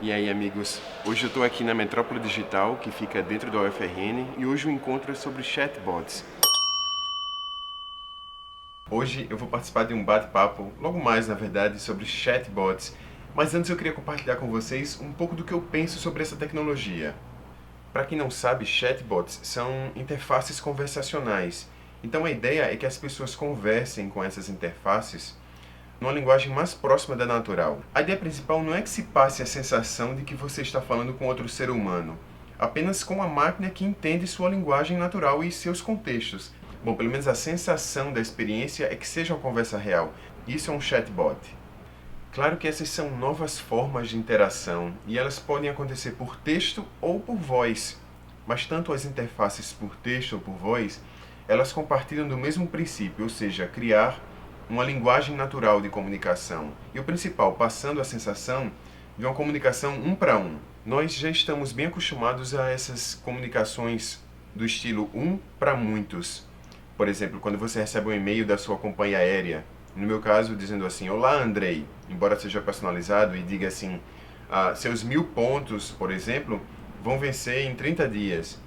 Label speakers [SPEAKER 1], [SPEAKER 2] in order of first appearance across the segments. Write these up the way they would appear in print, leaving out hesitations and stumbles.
[SPEAKER 1] E aí, amigos, hoje eu estou aqui na Metrópole Digital, que fica dentro da UFRN, e hoje o encontro é sobre chatbots. Hoje eu vou participar de um bate-papo, logo mais na verdade, sobre chatbots, mas antes eu queria compartilhar com vocês um pouco do que eu penso sobre essa tecnologia. Para quem não sabe, chatbots são interfaces conversacionais, então a ideia é que as pessoas conversem com essas interfaces numa linguagem mais próxima da natural. A ideia principal não é que se passe a sensação de que você está falando com outro ser humano, apenas com uma máquina que entende sua linguagem natural e seus contextos. Bom, pelo menos a sensação da experiência é que seja uma conversa real. Isso é um chatbot. Claro que essas são novas formas de interação e elas podem acontecer por texto ou por voz, mas tanto as interfaces por texto ou por voz, elas compartilham do mesmo princípio, ou seja, criar uma linguagem natural de comunicação. E o principal, passando a sensação de uma comunicação um para um. Nós já estamos bem acostumados a essas comunicações do estilo um para muitos. Por exemplo, quando você recebe um e-mail da sua companhia aérea, no meu caso dizendo assim, olá Andrei, embora seja personalizado e diga assim, seus 1000 pontos, por exemplo, vão vencer em 30 dias.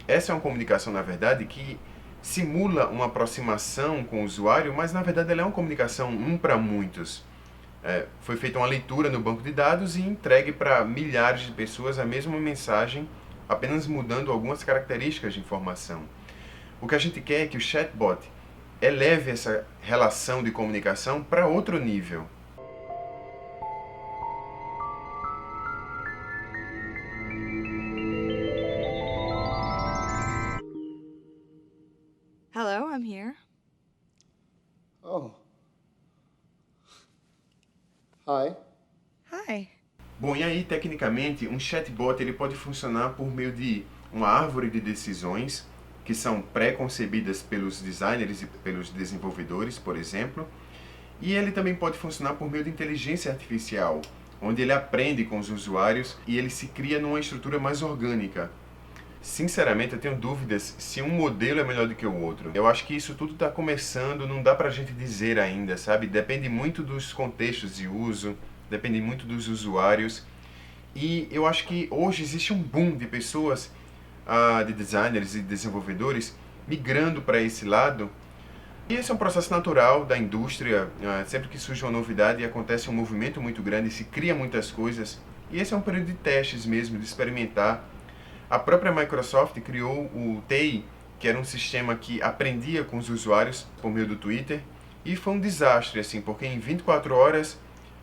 [SPEAKER 1] Essa é uma comunicação, na verdade, que simula uma aproximação com o usuário, mas na verdade ela é uma comunicação um para muitos. Foi feita uma leitura no banco de dados e entregue para milhares de pessoas a mesma mensagem, apenas mudando algumas características de informação. O que a gente quer é que o chatbot eleve essa relação de comunicação para outro nível.
[SPEAKER 2] Hello, I'm here.
[SPEAKER 3] Oh. Hi.
[SPEAKER 2] Hi.
[SPEAKER 1] Bom, e aí, tecnicamente, um chatbot ele pode funcionar por meio de uma árvore de decisões que são pré-concebidas pelos designers e pelos desenvolvedores, por exemplo, e ele também pode funcionar por meio de inteligência artificial, onde ele aprende com os usuários e ele se cria numa estrutura mais orgânica. Sinceramente, eu tenho dúvidas se um modelo é melhor do que o outro. Eu acho que isso tudo está começando, não dá pra gente dizer ainda, sabe? Depende muito dos contextos de uso, depende muito dos usuários. E eu acho que hoje existe um boom de pessoas, de designers e desenvolvedores, migrando para esse lado. E esse é um processo natural da indústria. Sempre que surge uma novidade, acontece um movimento muito grande, se cria muitas coisas. E esse é um período de testes mesmo, de experimentar. A própria Microsoft criou o TEI, que era um sistema que aprendia com os usuários por meio do Twitter, e foi um desastre, assim, porque em 24 horas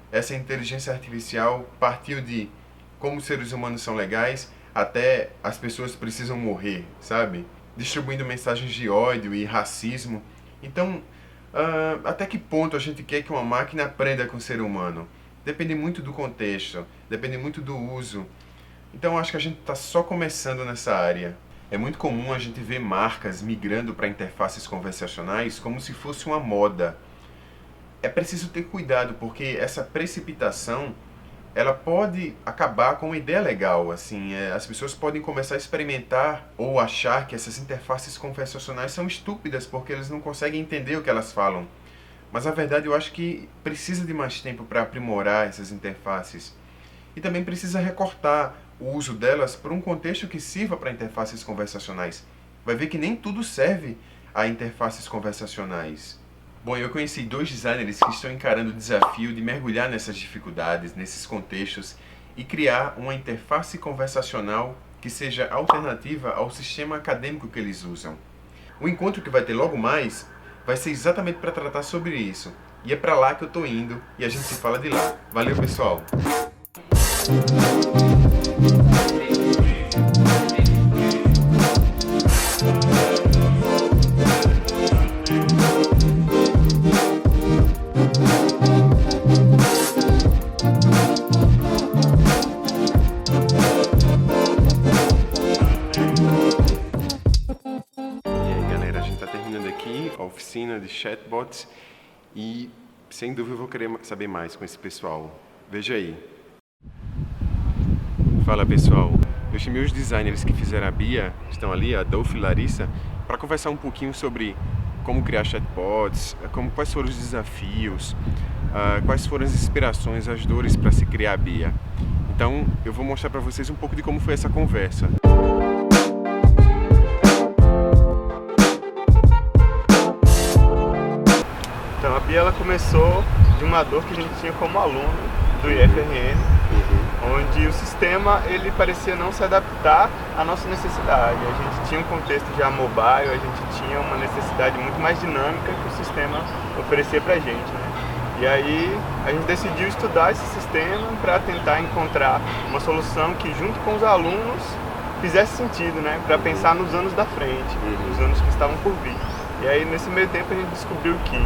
[SPEAKER 1] essa inteligência artificial partiu de como os seres humanos são legais até as pessoas precisam morrer, sabe? Distribuindo mensagens de ódio e racismo. Então, até que ponto a gente quer que uma máquina aprenda com o ser humano? Depende muito do contexto, depende muito do uso. Então acho que a gente está só começando nessa área. É muito comum a gente ver marcas migrando para interfaces conversacionais como se fosse uma moda. É preciso ter cuidado porque essa precipitação ela pode acabar com uma ideia legal. Assim, as pessoas podem começar a experimentar ou achar que essas interfaces conversacionais são estúpidas porque eles não conseguem entender o que elas falam. Mas na verdade eu acho que precisa de mais tempo para aprimorar essas interfaces. E também precisa recortar o uso delas por um contexto que sirva para interfaces conversacionais. Vai ver que nem tudo serve a interfaces conversacionais. Bom, eu conheci 2 designers que estão encarando o desafio de mergulhar nessas dificuldades, nesses contextos e criar uma interface conversacional que seja alternativa ao sistema acadêmico que eles usam. O encontro que vai ter logo mais vai ser exatamente para tratar sobre isso. E é para lá que eu estou indo e a gente se fala de lá. Valeu, pessoal! Aqui, a oficina de chatbots, e sem dúvida eu vou querer saber mais com esse pessoal. Veja aí. Fala pessoal, eu chamei os designers que fizeram a Bia, estão ali, a Adolfo e Larissa, para conversar um pouquinho sobre como criar chatbots, quais foram os desafios, quais foram as inspirações, as dores para se criar a Bia. Então eu vou mostrar para vocês um pouco de como foi essa conversa.
[SPEAKER 4] Então a Bia ela começou de uma dor que a gente tinha como aluno do IFRN, onde o sistema ele parecia não se adaptar à nossa necessidade. A gente tinha um contexto já mobile, a gente tinha uma necessidade muito mais dinâmica que o sistema oferecia pra gente, né? E aí a gente decidiu estudar esse sistema para tentar encontrar uma solução que junto com os alunos fizesse sentido, né? Para pensar nos anos da frente, nos anos que estavam por vir. E aí nesse meio tempo a gente descobriu que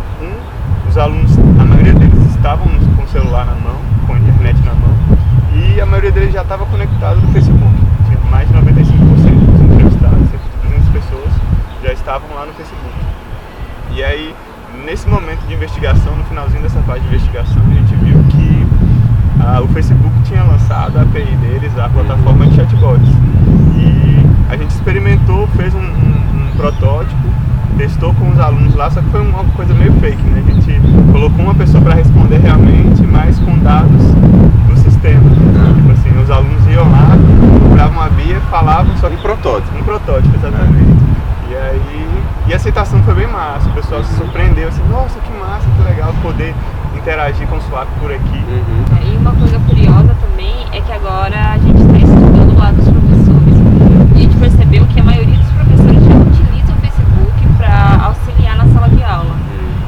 [SPEAKER 4] os alunos, a maioria deles estavam com o celular na mão, com a internet na mão, e a maioria deles já estava conectado no Facebook. Tinha mais de 95% dos entrevistados, cerca de 200 pessoas, já estavam lá no Facebook. E aí, nesse momento de investigação, no finalzinho dessa fase de investigação, a gente viu que o Facebook tinha lançado a API deles, a plataforma de chatbots. E a gente experimentou, fez um protótipo, testou com os alunos lá, só que foi uma coisa meio fake, né? A gente colocou uma pessoa para responder realmente, mas com dados do sistema. Tipo assim, os alunos iam lá, compravam uma Bia, falavam, só que
[SPEAKER 1] Um protótipo,
[SPEAKER 4] exatamente. E aí, a aceitação foi bem massa, o pessoal se surpreendeu, assim, nossa, que massa, que legal poder interagir com o Swap por aqui.
[SPEAKER 5] E uma coisa curiosa também é que agora a gente está estudando lá dos professores. E a gente percebeu que a maioria dos professores já utiliza o Facebook para auxiliar na sala de aula.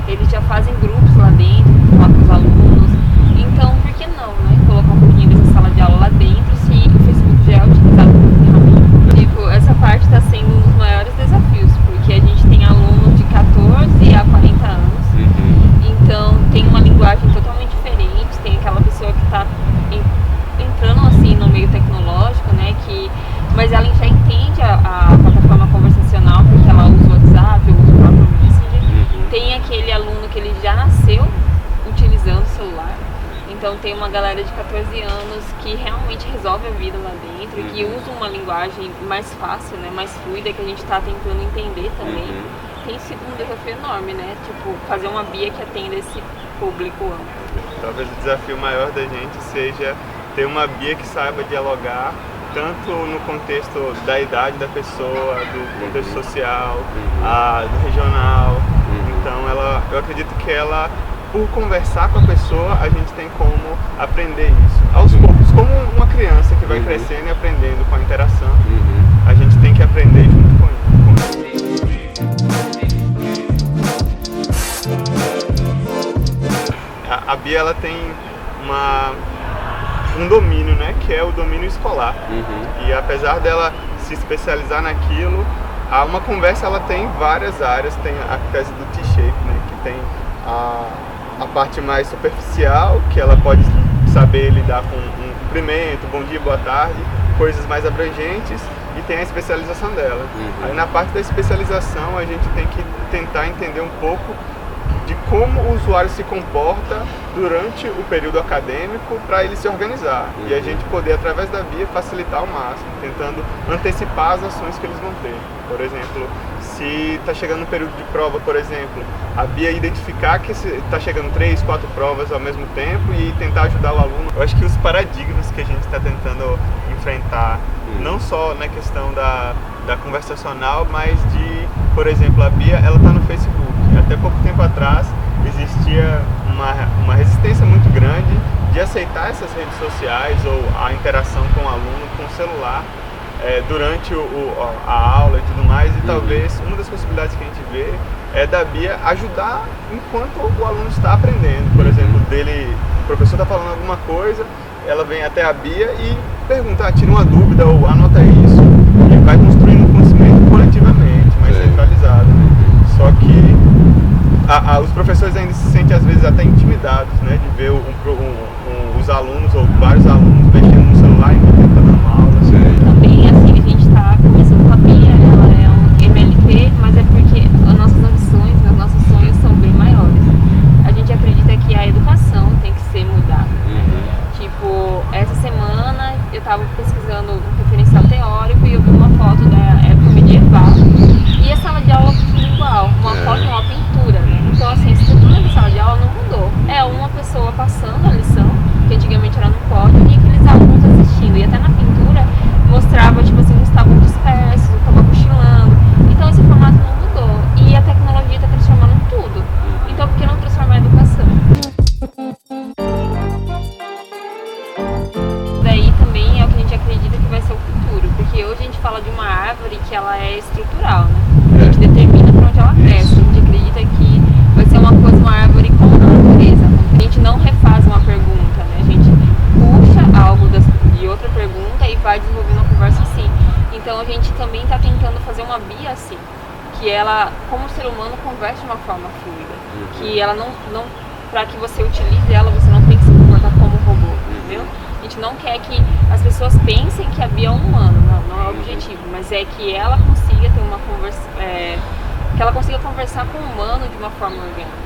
[SPEAKER 5] Eles já fazem grupos lá dentro, falar com os alunos. Então, por que não, né? Colocar um pouquinho dessa sala de aula lá dentro se o Facebook já é utilizado como ferramenta. Tipo, essa parte está sendo um dos maiores desafios, porque a gente tem alunos de 14 a 40 anos. Então, tem uma linguagem totalmente diferente. Tem aquela pessoa que está entrando assim no meio tecnológico, né? Mas ela já entende a plataforma conversacional porque ela usa o WhatsApp, usa o próprio Messenger. Tem aquele aluno que ele já nasceu utilizando o celular. Então tem uma galera de 14 anos que realmente resolve a vida lá dentro e que usa uma linguagem mais fácil, né? Mais fluida, que a gente está tentando entender também. Tem sido um desafio enorme, né? Tipo, fazer uma Bia que atenda esse público amplo.
[SPEAKER 4] Talvez o desafio maior da gente seja ter uma Bia que saiba dialogar tanto no contexto da idade da pessoa, do contexto social, do regional. Então eu acredito que ela, por conversar com a pessoa, a gente tem como aprender isso. Aos poucos, como uma criança que vai crescendo e aprendendo com a interação, a gente tem que aprender junto com ele. A Bia ela tem um domínio, né, que é o domínio escolar. E apesar dela se especializar naquilo, uma conversa ela tem várias áreas. Tem a tese do T-shape, né, que tem a parte mais superficial, que ela pode saber lidar com um cumprimento, bom dia, boa tarde, coisas mais abrangentes, e tem a especialização dela. Aí na parte da especialização a gente tem que tentar entender um pouco de como o usuário se comporta durante o período acadêmico para ele se organizar. E a gente poder, através da Bia, facilitar ao máximo, tentando antecipar as ações que eles vão ter. Por exemplo, se está chegando um período de prova, por exemplo, a Bia identificar que está chegando 3, 4 provas ao mesmo tempo e tentar ajudar o aluno. Eu acho que os paradigmas que a gente está tentando enfrentar, não só na questão da conversacional, mas de, por exemplo, a Bia ela está no Facebook. Até pouco tempo atrás existia uma resistência muito grande de aceitar essas redes sociais ou a interação com o aluno com o celular durante a aula e tudo mais, e talvez uma das possibilidades que a gente vê é da Bia ajudar enquanto o aluno está aprendendo. Por exemplo, o professor está falando alguma coisa, ela vem até a Bia e pergunta, tira uma dúvida ou anota isso, e vai construindo um conhecimento coletivamente, mais centralizado, né? Só que os professores ainda se sentem às vezes até intimidados, né, de ver os alunos ou vários alunos mexendo no celular enquanto ele está dando aula.
[SPEAKER 5] Também assim, a gente está começando com a Bia, ela é um MLT, mas é porque as nossas ambições, os nossos sonhos são bem maiores. A gente acredita que a educação tem que ser mudada. Tipo, essa semana eu estava pesquisando um referencial teórico e eu vi uma foto da época medieval e a sala de aula foi igual, uma foto e uma pintura, né? Então assim, a estrutura da sala de aula não mudou. É uma pessoa passando a lição, que antigamente era no pódio, e aqueles alunos a gente também está tentando fazer uma BIA assim, que ela, como ser humano, converse de uma forma fluida. Que ela não para que você utilize ela, você não tem que se comportar como um robô, entendeu? A gente não quer que as pessoas pensem que a BIA é um humano, não é o objetivo, mas é que ela consiga ter uma conversa, que ela consiga conversar com o humano de uma forma orgânica.